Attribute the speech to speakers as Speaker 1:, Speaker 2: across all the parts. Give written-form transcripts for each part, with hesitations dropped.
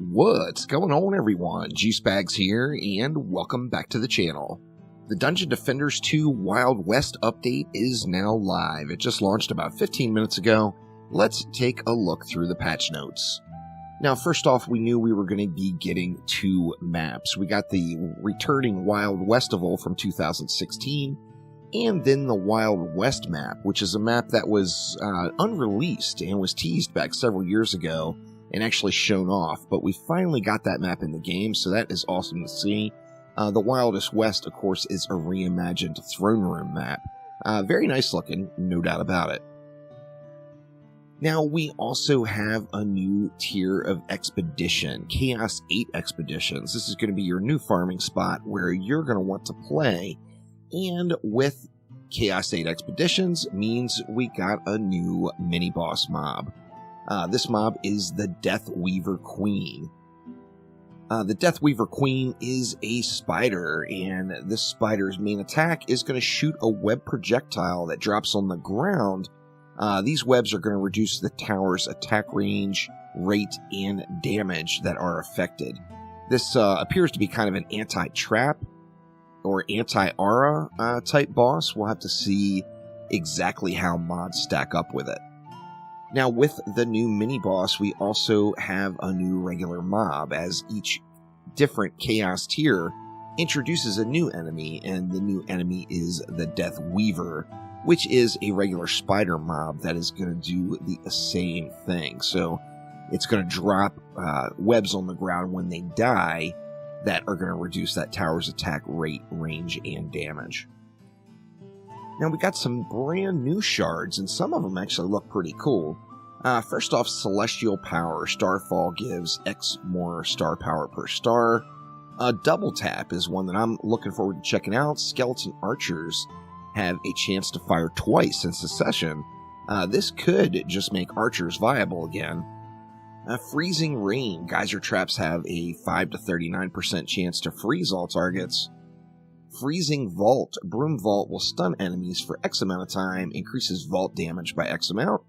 Speaker 1: What's going on, everyone? Juicebags here, and welcome back to the channel. The Dungeon Defenders 2 Wild West update is now live. It just launched about 15 minutes ago. Let's take a look through the patch notes. Now, first off, we knew we were going to be getting two maps. We got the returning Wild Westival from 2016, and then the Wild West map, which is a map that was unreleased and was teased back several years ago and actually shown off, but we finally got that map in the game, so that is awesome to see. The Wildest West, of course, is a reimagined throne room map. Very nice looking, no doubt about it. Now, we also have a new tier of expedition, Chaos 8 Expeditions. This is going to be your new farming spot where you're going to want to play, and with Chaos 8 Expeditions means we got a new mini-boss mob. This mob is the Death Weaver Queen. The Death Weaver Queen is a spider, and this spider's main attack is going to shoot a web projectile that drops on the ground. These webs are going to reduce the tower's attack range, rate, and damage that are affected. This appears to be kind of an anti-trap or anti-aura type boss. We'll have to see exactly how mods stack up with it. Now, with the new mini-boss, we also have a new regular mob, as each different Chaos tier introduces a new enemy, and the new enemy is the Death Weaver, which is a regular spider mob that is going to do the same thing. So it's going to drop webs on the ground when they die that are going to reduce that tower's attack rate, range, and damage. Now, we got some brand new shards, and some of them actually look pretty cool. First off, Celestial Power. Starfall gives X more star power per star. Double Tap is one that I'm looking forward to checking out. Skeleton Archers have a chance to fire twice in succession. This could just make archers viable again. Freezing Rain. Geyser Traps have a 5 to 39% chance to freeze all targets. Freezing Vault. Broom Vault will stun enemies for X amount of time, increases vault damage by X amount.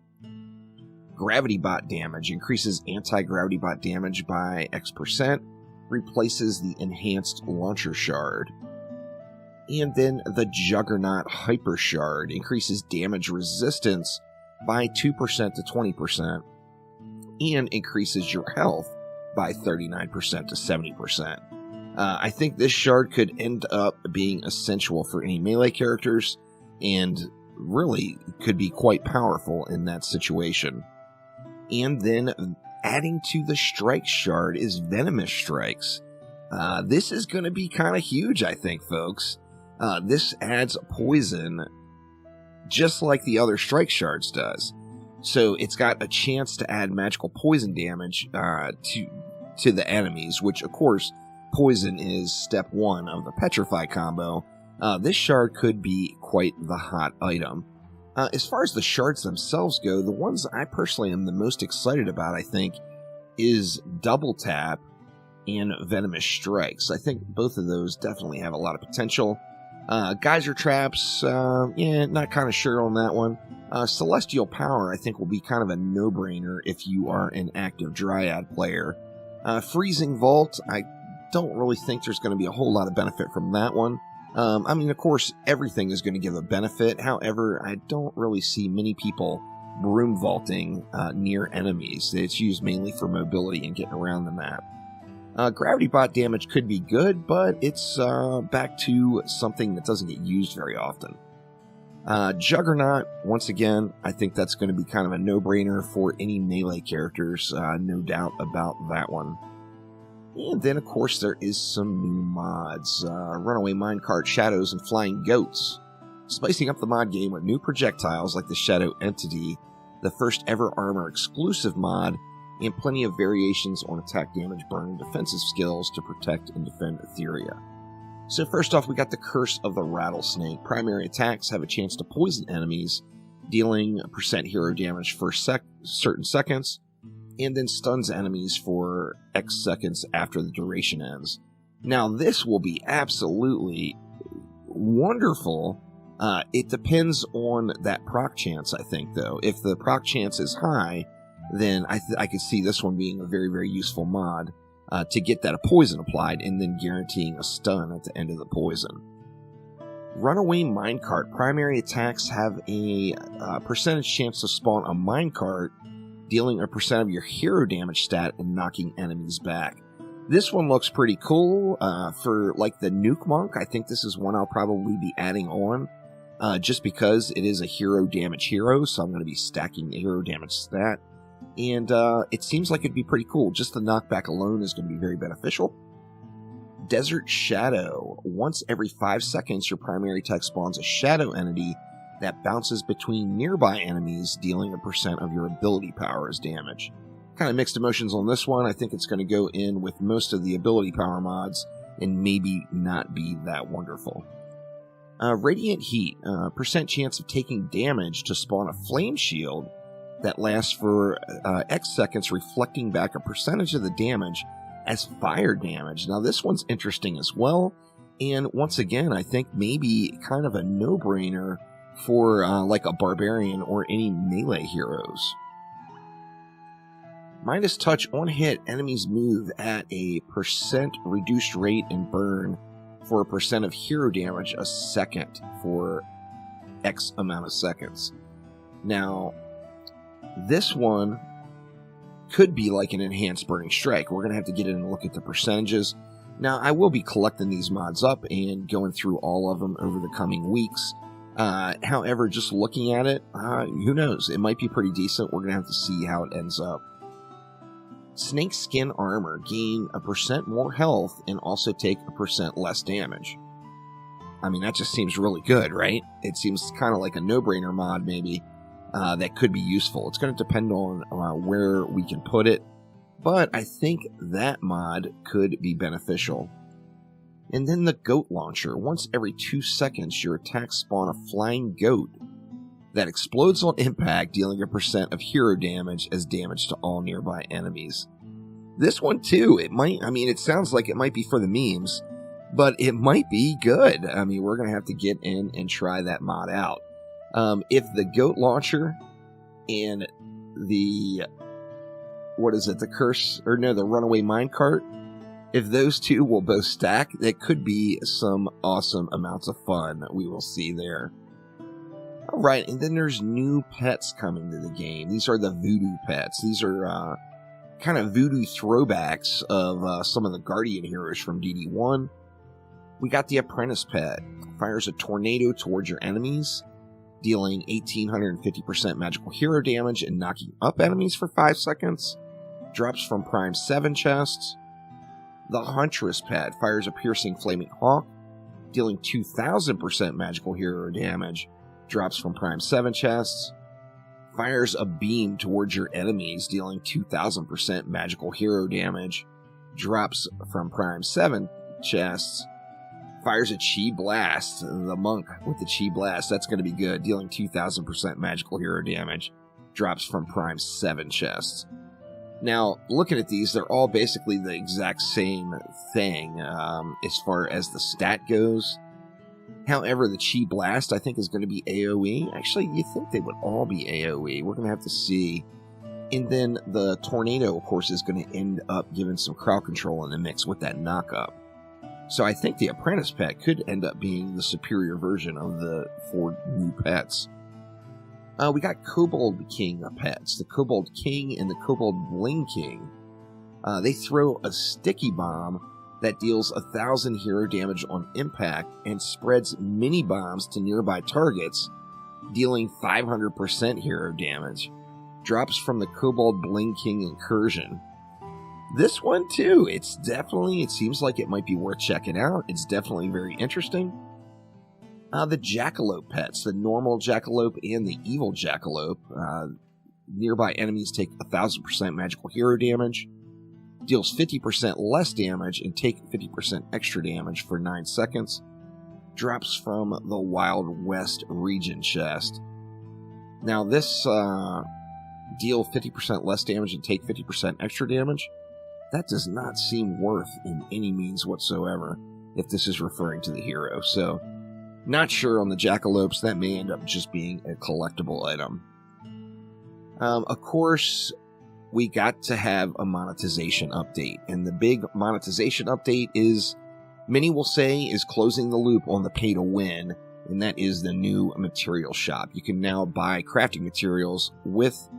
Speaker 1: Gravity Bot Damage. Increases anti-gravity bot damage by X%, replaces the enhanced launcher shard. And then the Juggernaut Hyper Shard. Increases damage resistance by 2% to 20, and increases your health by 39% to 70%. I think this shard could end up being essential for any melee characters, and really could be quite powerful in that situation. And then adding to the Strike Shard is Venomous Strikes. This is going to be kind of huge, I think, folks. This adds poison just like the other Strike Shards does. So it's got a chance to add magical poison damage to the enemies, which, of course, poison is step 1 of the Petrify combo. This shard could be quite the hot item. As far as the shards themselves go, the ones I personally am the most excited about, I think, is Double Tap and Venomous Strikes. I think both of those definitely have a lot of potential. Geyser Traps, not kind of sure on that one. Celestial Power, I think, will be kind of a no-brainer if you are an active Dryad player. Freezing Vault, I don't really think there's going to be a whole lot of benefit from that one. I mean, of course, everything is going to give a benefit. However, I don't really see many people broom vaulting near enemies. It's used mainly for mobility and getting around the map. Gravity bot damage could be good, but it's back to something that doesn't get used very often. Juggernaut, once again, I think that's going to be kind of a no-brainer for any melee characters. No doubt about that one. And then, of course, there is some new mods. Runaway Minecart, Shadows, and Flying Goats. Spicing up the mod game with new projectiles like the Shadow Entity, the first ever armor exclusive mod, and plenty of variations on attack damage, burn, and defensive skills to protect and defend Etheria. So first off, we got the Curse of the Rattlesnake. Primary attacks have a chance to poison enemies, dealing % hero damage for certain seconds, and then stuns enemies for X seconds after the duration ends. Now, this will be absolutely wonderful. It depends on that proc chance, I think, though. If the proc chance is high, then I could see this one being a very, very useful mod to get that poison applied and then guaranteeing a stun at the end of the poison. Runaway minecart. Primary attacks have a percentage chance to spawn a minecart, dealing a percent of your hero damage stat and knocking enemies back. This one looks pretty cool. For like the Nuke Monk, I think this is one I'll probably be adding on, just because it is a hero damage hero, so I'm going to be stacking the hero damage stat. And it seems like it'd be pretty cool. Just the knockback alone is going to be very beneficial. Desert Shadow. Once every 5 seconds, your primary attack spawns a shadow entity that bounces between nearby enemies, dealing a percent of your ability power as damage. Kind of mixed emotions on this one. I think it's going to go in with most of the ability power mods and maybe not be that wonderful. Radiant Heat. Percent chance of taking damage to spawn a flame shield that lasts for X seconds, reflecting back a percentage of the damage as fire damage. Now this one's interesting as well, and once again I think maybe kind of a no-brainer for like a barbarian or any melee heroes. Midas Touch. On hit, enemies move at a percent reduced rate and burn for a percent of hero damage a second for X amount of seconds. Now this one could be like an enhanced burning strike. We're going to have to get in and look at the percentages. Now, I will be collecting these mods up and going through all of them over the coming weeks. However, just looking at it, who knows? It might be pretty decent. We're going to have to see how it ends up. Snake Skin Armor. Gain a percent more health and also take a percent less damage. I mean, that just seems really good, right? It seems kind of like a no-brainer mod, maybe. That could be useful. It's going to depend on where we can put it, but I think that mod could be beneficial. And then the Goat Launcher. Once every 2 seconds, your attacks spawn a flying goat that explodes on impact, dealing a percent of hero damage as damage to all nearby enemies. This one too, it sounds like it might be for the memes, but it might be good. I mean, we're going to have to get in and try that mod out. If the Goat Launcher and the the Runaway Minecart, if those two will both stack, that could be some awesome amounts of fun that we will see there. Alright, and then there's new pets coming to the game. These are the voodoo pets. These are kind of voodoo throwbacks of some of the Guardian heroes from DD1. We got the Apprentice pet. Fires a tornado towards your enemies, dealing 1850% magical hero damage and knocking up enemies for 5 seconds. Drops from Prime 7 chests. The Huntress pet fires a piercing flaming hawk, dealing 2000% magical hero damage. Drops from Prime 7 chests. Fires a beam towards your enemies, dealing 2000% magical hero damage. Drops from Prime 7 chests. Fires a Chi Blast, the monk with the Chi Blast. That's going to be good, dealing 2000% magical hero damage. Drops from Prime 7 chests. Now, looking at these, they're all basically the exact same thing as far as the stat goes. However, the Chi Blast, I think, is going to be AoE. Actually, you think they would all be AoE. We're going to have to see. And then the Tornado, of course, is going to end up giving some crowd control in the mix with that knock-up. So I think the Apprentice pet could end up being the superior version of the 4 new pets. We got Kobold King pets. The Kobold King and the Kobold Bling King. They throw a sticky bomb that deals 1,000 hero damage on impact and spreads mini bombs to nearby targets, dealing 500% hero damage. Drops from the Kobold Bling King Incursion. This one too, it seems like it might be worth checking out. It's definitely very interesting. The Jackalope pets, the normal Jackalope and the evil Jackalope. Nearby enemies take 1,000% magical hero damage, deals 50% less damage, and take 50% extra damage for 9 seconds. Drops from the Wild West region chest. Now this deal 50% less damage and take 50% extra damage. That does not seem worth in any means whatsoever if this is referring to the hero. So, not sure on the Jackalopes. That may end up just being a collectible item. Of course, we got to have a monetization update. And the big monetization update is, many will say, is closing the loop on the pay to win. And that is the new material shop. You can now buy crafting materials with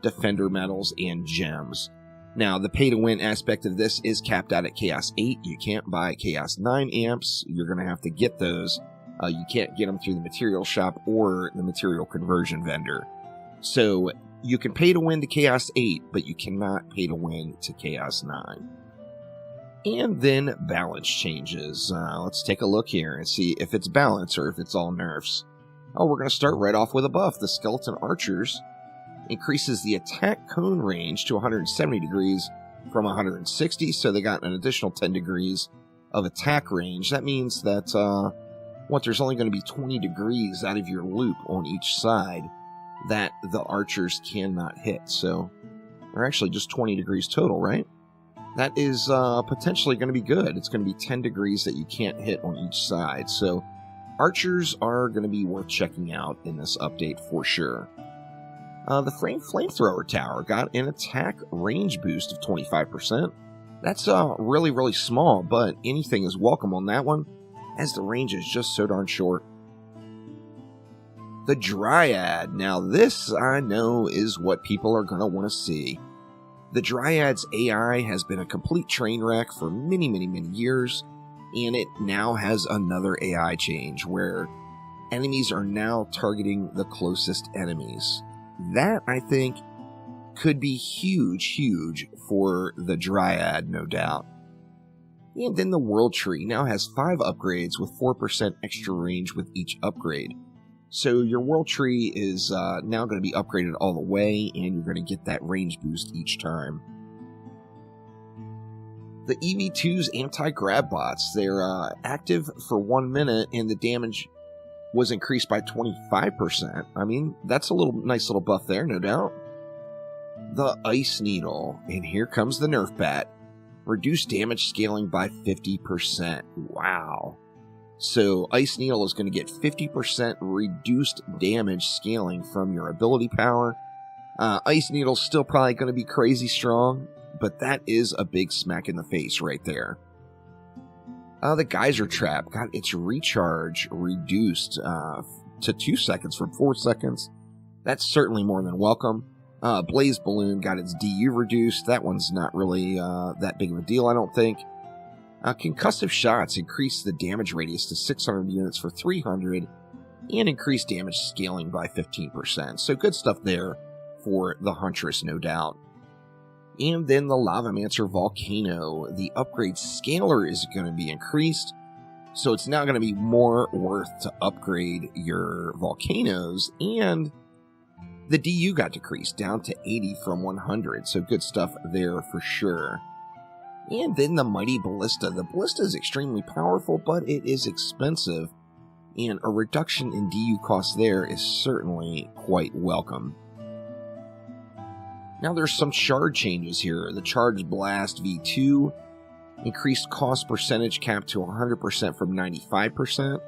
Speaker 1: defender medals and gems. Now, the pay to win aspect of this is capped out at Chaos 8. You can't buy Chaos 9 amps. You're going to have to get those. You can't get them through the material shop or the material conversion vendor. So you can pay to win to Chaos 8, but you cannot pay to win to Chaos 9. And then balance changes. Let's take a look here and see if it's balance or if it's all nerfs. Oh, we're going to start right off with a buff. The skeleton archers increases the attack cone range to 170 degrees from 160, so they got an additional 10 degrees of attack range. That means that there's only going to be 20 degrees out of your loop on each side that the archers cannot hit. So they're actually just 20 degrees total, right? That is potentially going to be good. It's going to be 10 degrees that you can't hit on each side. So archers are going to be worth checking out in this update for sure. The flamethrower tower got an attack range boost of 25%. That's really, really small, but anything is welcome on that one, as the range is just so darn short. The Dryad. Now this, I know, is what people are going to want to see. The Dryad's AI has been a complete train wreck for many, many, many years, and it now has another AI change where enemies are now targeting the closest enemies. That, I think, could be huge for the Dryad, no doubt. And then the World Tree now has 5 upgrades with 4% extra range with each upgrade. So your World Tree is now going to be upgraded all the way, and you're going to get that range boost each time. The EV2's anti-grab bots, they're active for 1 minute, and the damage was increased by 25%. I mean, that's a nice little buff there, no doubt. The Ice Needle, and here comes the Nerf bat. Reduced damage scaling by 50%. Wow. So Ice Needle is going to get 50% reduced damage scaling from your ability power. Ice Needle's still probably going to be crazy strong, but that is a big smack in the face right there. The Geyser Trap got its recharge reduced to 2 seconds from 4 seconds. That's certainly more than welcome. Blaze Balloon got its DU reduced. That one's not really that big of a deal, I don't think. Concussive Shots increased the damage radius to 600 units for 300 and increased damage scaling by 15%. So good stuff there for the Huntress, no doubt. And then the Lavamancer Volcano. The upgrade scaler is going to be increased, so it's now going to be more worth to upgrade your volcanoes, and the DU got decreased down to 80 from 100, so good stuff there for sure. And then the Mighty Ballista. The Ballista is extremely powerful, but it is expensive, and a reduction in DU cost there is certainly quite welcome. Now there's some shard changes here. The Charged Blast V2 increased cost percentage cap to 100% from 95%.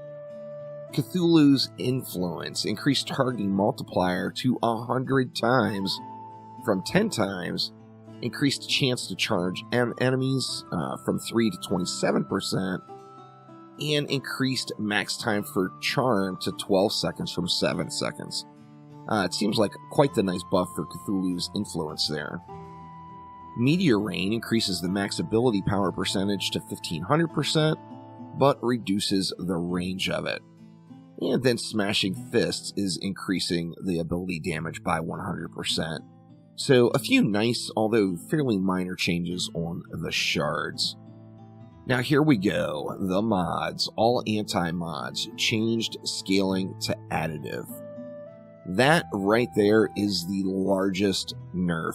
Speaker 1: Cthulhu's Influence increased targeting multiplier to 100 times from 10 times. Increased chance to charge enemies from 3 to 27%. And increased max time for charm to 12 seconds from 7 seconds. It seems like quite the nice buff for Cthulhu's Influence there. Meteor Rain increases the max ability power percentage to 1500%, but reduces the range of it. And then Smashing Fists is increasing the ability damage by 100%. So a few nice, although fairly minor changes on the shards. Now here we go. The mods, all anti-mods, changed scaling to additive. That right there is the largest nerf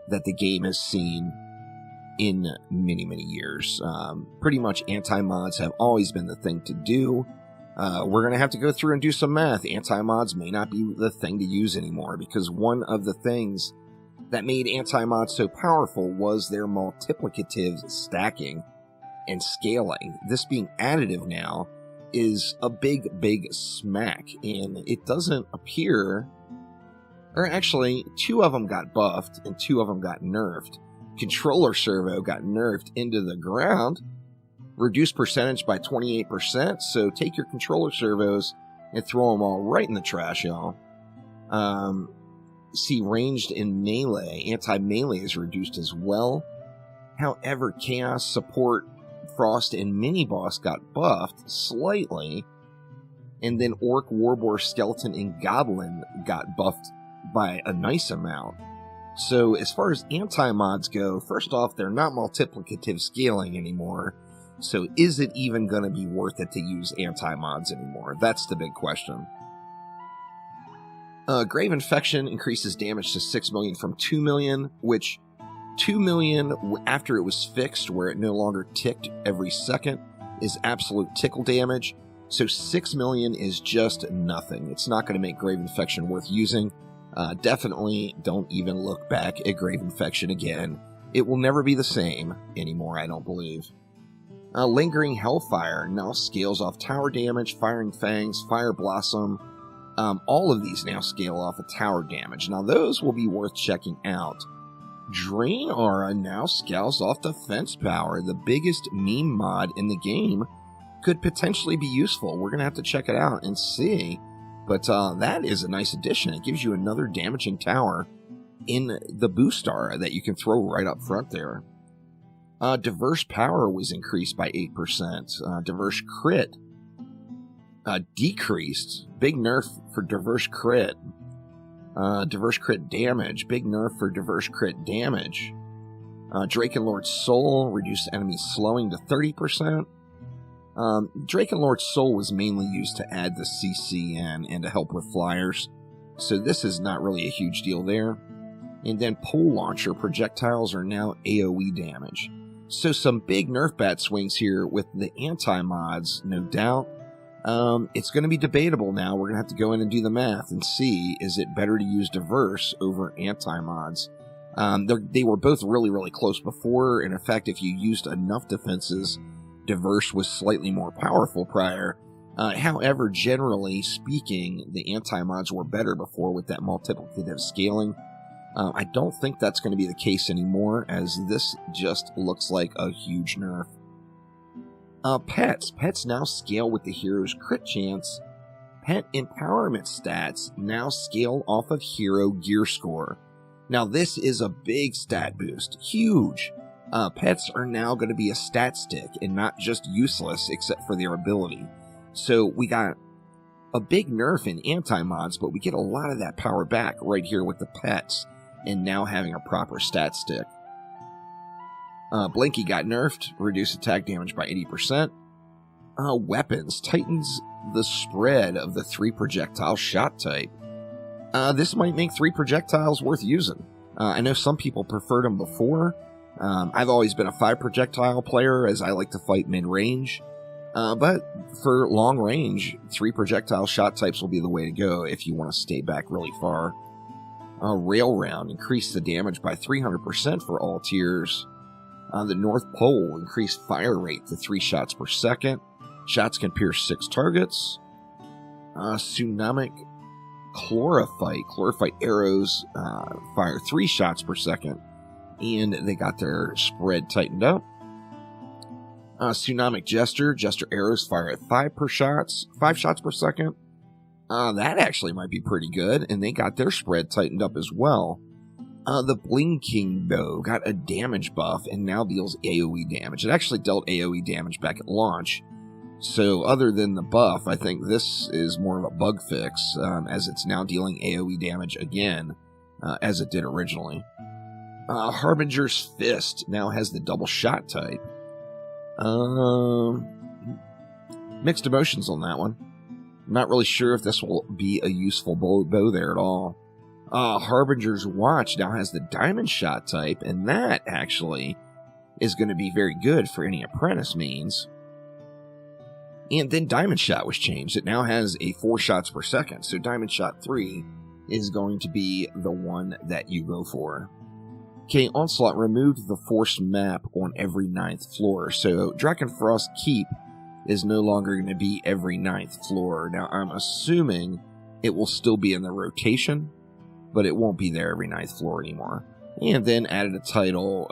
Speaker 1: that the game has seen in many, many years. Pretty much anti-mods have always been the thing to do. We're going to have to go through and do some math. Anti-mods may not be the thing to use anymore, because one of the things that made anti-mods so powerful was their multiplicative stacking and scaling. This being additive now is a big smack, and it doesn't appear Or actually, 2 of them got buffed and 2 of them got nerfed. Controller servo got nerfed into the ground. Reduced percentage by 28%, so take your controller servos and throw them all right in the trash, y'all. See, ranged in melee, anti-melee is reduced as well. However, Chaos, Support, Frost, and Mini-Boss got buffed slightly. And then Orc, Warboar, Skeleton, and Goblin got buffed by a nice amount. So as far as anti-mods go, first off, they're not multiplicative scaling anymore. So is it even going to be worth it to use anti-mods anymore? That's the big question. Grave Infection increases damage to 6 million from 2 million, which 2 million after it was fixed, where it no longer ticked every second, is absolute tickle damage. So 6 million is just nothing. It's not going to make Grave Infection worth using. Definitely don't even look back at Grave Infection again. It will never be the same anymore, I don't believe. Lingering Hellfire now scales off tower damage, Firing Fangs, Fire Blossom. All of these now scale off of tower damage. Now those will be worth checking out. Drain Aura now scales off defense power. The biggest meme mod in the game could potentially be useful. We're going to have to check it out and see. But that is a nice addition. It gives you another damaging tower in the boost aura that you can throw right up front there. Diverse Power was increased by 8%. Diverse Crit decreased. Big nerf for Diverse Crit. Diverse Crit Damage. Big nerf for Diverse Crit Damage. Drakenlord's Soul reduced enemy slowing to 30%. Drakenlord's Soul was mainly used to add the CC in and to help with flyers. So this is not really a huge deal there. And then Pole Launcher projectiles are now AoE damage. So some big nerf bat swings here with the anti-mods, no doubt. It's going to be debatable now. We're going to have to go in and do the math and see, is it better to use Diverse over anti-mods? They were both really, really close before, and in fact, if you used enough defenses, Diverse was slightly more powerful prior. However, generally speaking, the anti-mods were better before with that multiplicative scaling. I don't think that's going to be the case anymore, as this just looks like a huge nerf. Pets. Pets now scale with the hero's crit chance. Pet empowerment stats now scale off of hero gear score. Now this is a big stat boost. Huge. Pets are now going to be a stat stick and not just useless except for their ability. So we got a big nerf in anti-mods, but we get a lot of that power back right here with the pets and now having a proper stat stick. Blinky got nerfed, reduced attack damage by 80%. Weapons tightens the spread of the 3 projectile shot type. This might make 3 projectiles worth using. I know some people preferred them before. I've always been a 5 projectile player, as I like to fight mid-range. But for long range, 3 projectile shot types will be the way to go if you want to stay back really far. Rail Round increased the damage by 300% for all tiers. The North Pole increased fire rate to 3 shots per second. Shots can pierce 6 targets. Tsunamic Chlorophyte arrows fire 3 shots per second, and they got their spread tightened up. Tsunamic Jester arrows fire at 5 shots per second. That actually might be pretty good, and they got their spread tightened up as well. The Blinking Bow got a damage buff and now deals AoE damage. It actually dealt AoE damage back at launch. So other than the buff, I think this is more of a bug fix, as it's now dealing AoE damage again, as it did originally. Harbinger's Fist now has the double shot type. Mixed emotions on that one. Not really sure if this will be a useful bow there at all. Harbinger's Watch now has the diamond shot type, and that actually is going to be very good for any apprentice mains. And then Diamond Shot was changed. It now has a 4 shots per second, so Diamond Shot 3 is going to be the one that you go for. Okay, Onslaught removed the forced map on every 9th floor, so Drakenfrost Keep is no longer going to be every 9th floor. Now, I'm assuming it will still be in the rotation, but it won't be there every 9th floor anymore. And then added a title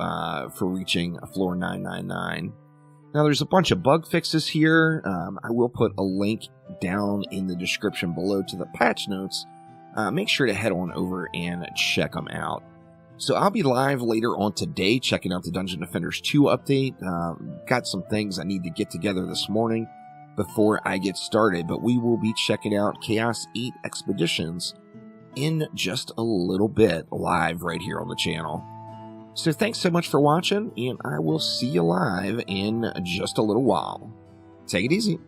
Speaker 1: for reaching floor 999. Now there's a bunch of bug fixes here. I will put a link down in the description below to the patch notes. Make sure to head on over and check them out. So I'll be live later on today checking out the Dungeon Defenders 2 update. Got some things I need to get together this morning before I get started, but we will be checking out Chaos 8 Expeditions in just a little bit live right here on the channel. So thanks so much for watching, and I will see you live in just a little while. Take it easy.